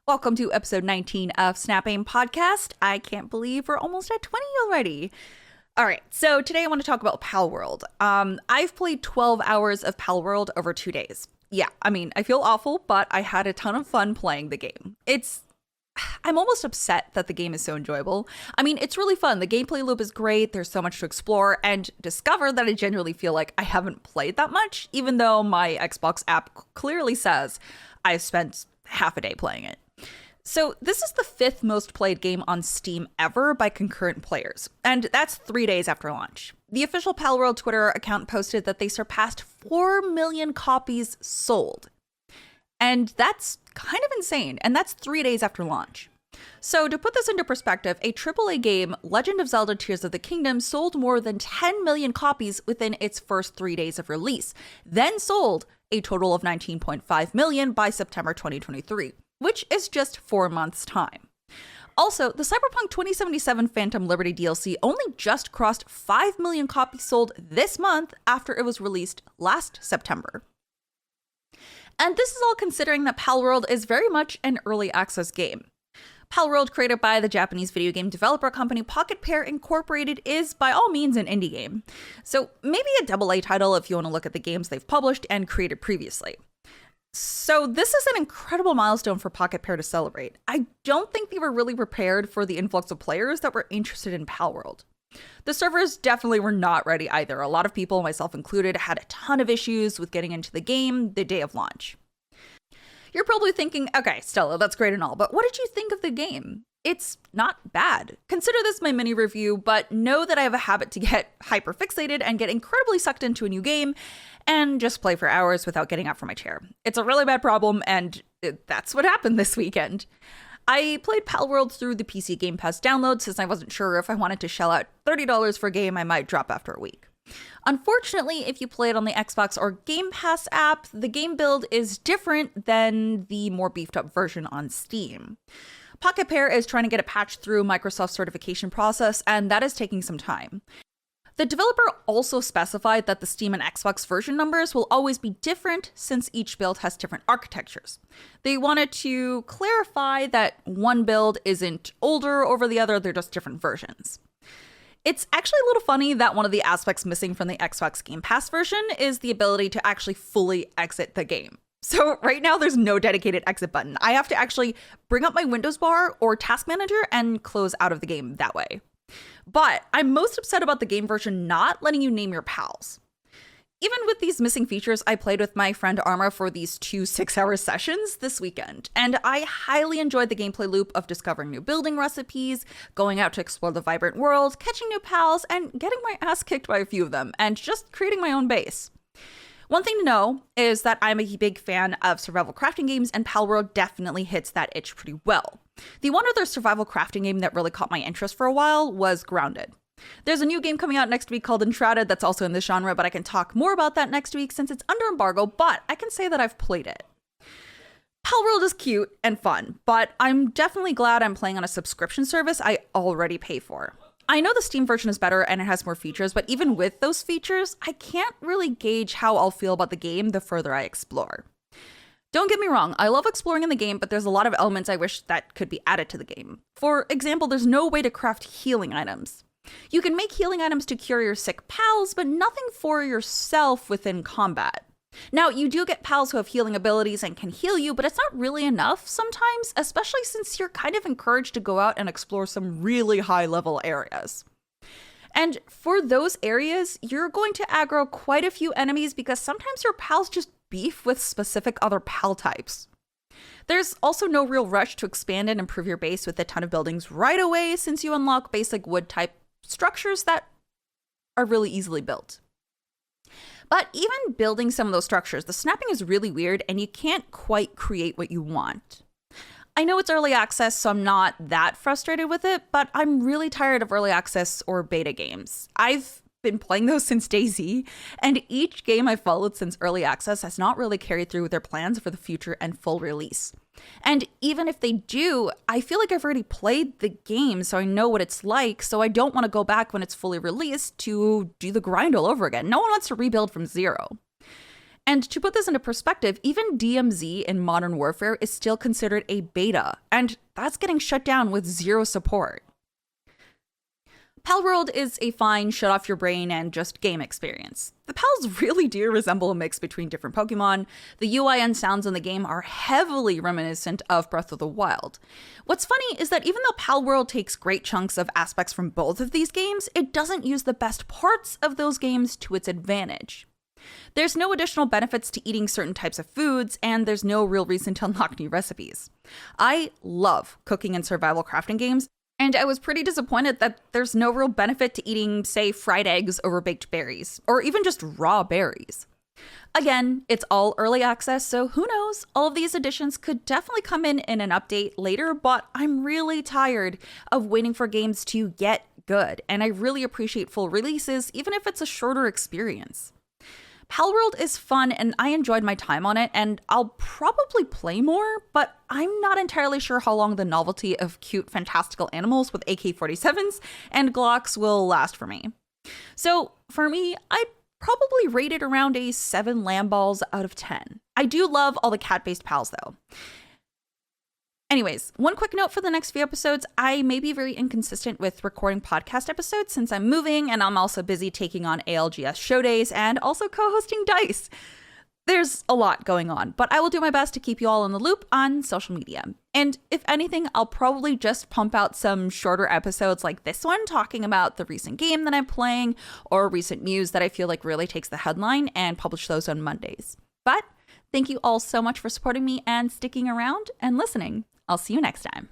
Welcome to episode 19 of Snap Aim Podcast. I can't believe we're almost at 20 already. All right, so today I want to talk about Palworld. I've played 12 hours of Palworld over 2 days. Yeah, I feel awful, but I had a ton of fun playing the game. I'm almost upset that the game is so enjoyable. It's really fun. The gameplay loop is great. There's so much to explore and discover that I genuinely feel like I haven't played that much, even though my Xbox app clearly says I've spent half a day playing it. So this is the 5th most played game on Steam ever by concurrent players, and that's 3 days after launch. The official Palworld Twitter account posted that they surpassed 4 million copies sold. And that's kind of insane, and that's 3 days after launch. So to put this into perspective, a AAA game, Legend of Zelda Tears of the Kingdom, sold more than 10 million copies within its first 3 days of release, then sold a total of 19.5 million by September 2023. Which is just 4 months' time. Also, the Cyberpunk 2077 Phantom Liberty DLC only just crossed 5 million copies sold this month after it was released last September. And this is all considering that Palworld is very much an early access game. Palworld, created by the Japanese video game developer company Pocket Pair Incorporated, is by all means an indie game. So maybe a AA title if you want to look at the games they've published and created previously. So this is an incredible milestone for Pocket Pair to celebrate. I don't think they were really prepared for the influx of players that were interested in Palworld. The servers definitely were not ready either. A lot of people, myself included, had a ton of issues with getting into the game the day of launch. You're probably thinking, okay, Stella, that's great and all, but what did you think of the game? It's not bad. Consider this my mini review, but know that I have a habit to get hyper fixated and get incredibly sucked into a new game and just play for hours without getting up from my chair. It's a really bad problem, and that's what happened this weekend. I played Palworld through the PC Game Pass download since I wasn't sure if I wanted to shell out $30 for a game I might drop after a week. Unfortunately, if you play it on the Xbox or Game Pass app, the game build is different than the more beefed up version on Steam. Pocket Pair is trying to get a patch through Microsoft's certification process, and that is taking some time. The developer also specified that the Steam and Xbox version numbers will always be different since each build has different architectures. They wanted to clarify that one build isn't older over the other, they're just different versions. It's actually a little funny that one of the aspects missing from the Xbox Game Pass version is the ability to actually fully exit the game. So right now there's no dedicated exit button. I have to actually bring up my Windows bar or task manager and close out of the game that way. But I'm most upset about the game version not letting you name your pals. Even with these missing features, I played with my friend Arma for these 2 6-hour sessions this weekend, and I highly enjoyed the gameplay loop of discovering new building recipes, going out to explore the vibrant world, catching new pals, and getting my ass kicked by a few of them, and just creating my own base. One thing to know is that I'm a big fan of survival crafting games, and Palworld definitely hits that itch pretty well. The one other survival crafting game that really caught my interest for a while was Grounded. There's a new game coming out next week called Enshrouded that's also in this genre, but I can talk more about that next week since it's under embargo, but I can say that I've played it. Palworld is cute and fun, but I'm definitely glad I'm playing on a subscription service I already pay for. I know the Steam version is better and it has more features, but even with those features, I can't really gauge how I'll feel about the game the further I explore. Don't get me wrong, I love exploring in the game, but there's a lot of elements I wish that could be added to the game. For example, there's no way to craft healing items. You can make healing items to cure your sick pals, but nothing for yourself within combat. Now, you do get pals who have healing abilities and can heal you, but it's not really enough sometimes, especially since you're kind of encouraged to go out and explore some really high-level areas. And for those areas, you're going to aggro quite a few enemies because sometimes your pals just beef with specific other pal types. There's also no real rush to expand and improve your base with a ton of buildings right away since you unlock basic wood-type structures that are really easily built. But even building some of those structures, the snapping is really weird and you can't quite create what you want. I know it's early access, so I'm not that frustrated with it, but I'm really tired of early access or beta games. I've been playing those since DayZ, and each game I've followed since early access has not really carried through with their plans for the future and full release. And even if they do, I feel like I've already played the game, so I know what it's like, so I don't want to go back when it's fully released to do the grind all over again. No one wants to rebuild from zero. And to put this into perspective, even DMZ in Modern Warfare is still considered a beta, and that's getting shut down with zero support. Palworld is a fine shut off your brain and just game experience. The pals really do resemble a mix between different Pokemon. The UI and sounds in the game are heavily reminiscent of Breath of the Wild. What's funny is that even though Palworld takes great chunks of aspects from both of these games, it doesn't use the best parts of those games to its advantage. There's no additional benefits to eating certain types of foods, and there's no real reason to unlock new recipes. I love cooking and survival crafting games, and I was pretty disappointed that there's no real benefit to eating, say, fried eggs over baked berries, or even just raw berries. Again, it's all early access, so who knows? All of these additions could definitely come in an update later, but I'm really tired of waiting for games to get good, and I really appreciate full releases, even if it's a shorter experience. Palworld is fun and I enjoyed my time on it, and I'll probably play more, but I'm not entirely sure how long the novelty of cute fantastical animals with AK-47s and Glocks will last for me. So for me, I'd probably rate it around a 7 lamb balls out of 10. I do love all the cat-based pals though. Anyways, one quick note for the next few episodes. I may be very inconsistent with recording podcast episodes since I'm moving and I'm also busy taking on ALGS show days and also co-hosting DICE. There's a lot going on, but I will do my best to keep you all in the loop on social media. And if anything, I'll probably just pump out some shorter episodes like this one talking about the recent game that I'm playing or recent news that I feel like really takes the headline and publish those on Mondays. But thank you all so much for supporting me and sticking around and listening. I'll see you next time.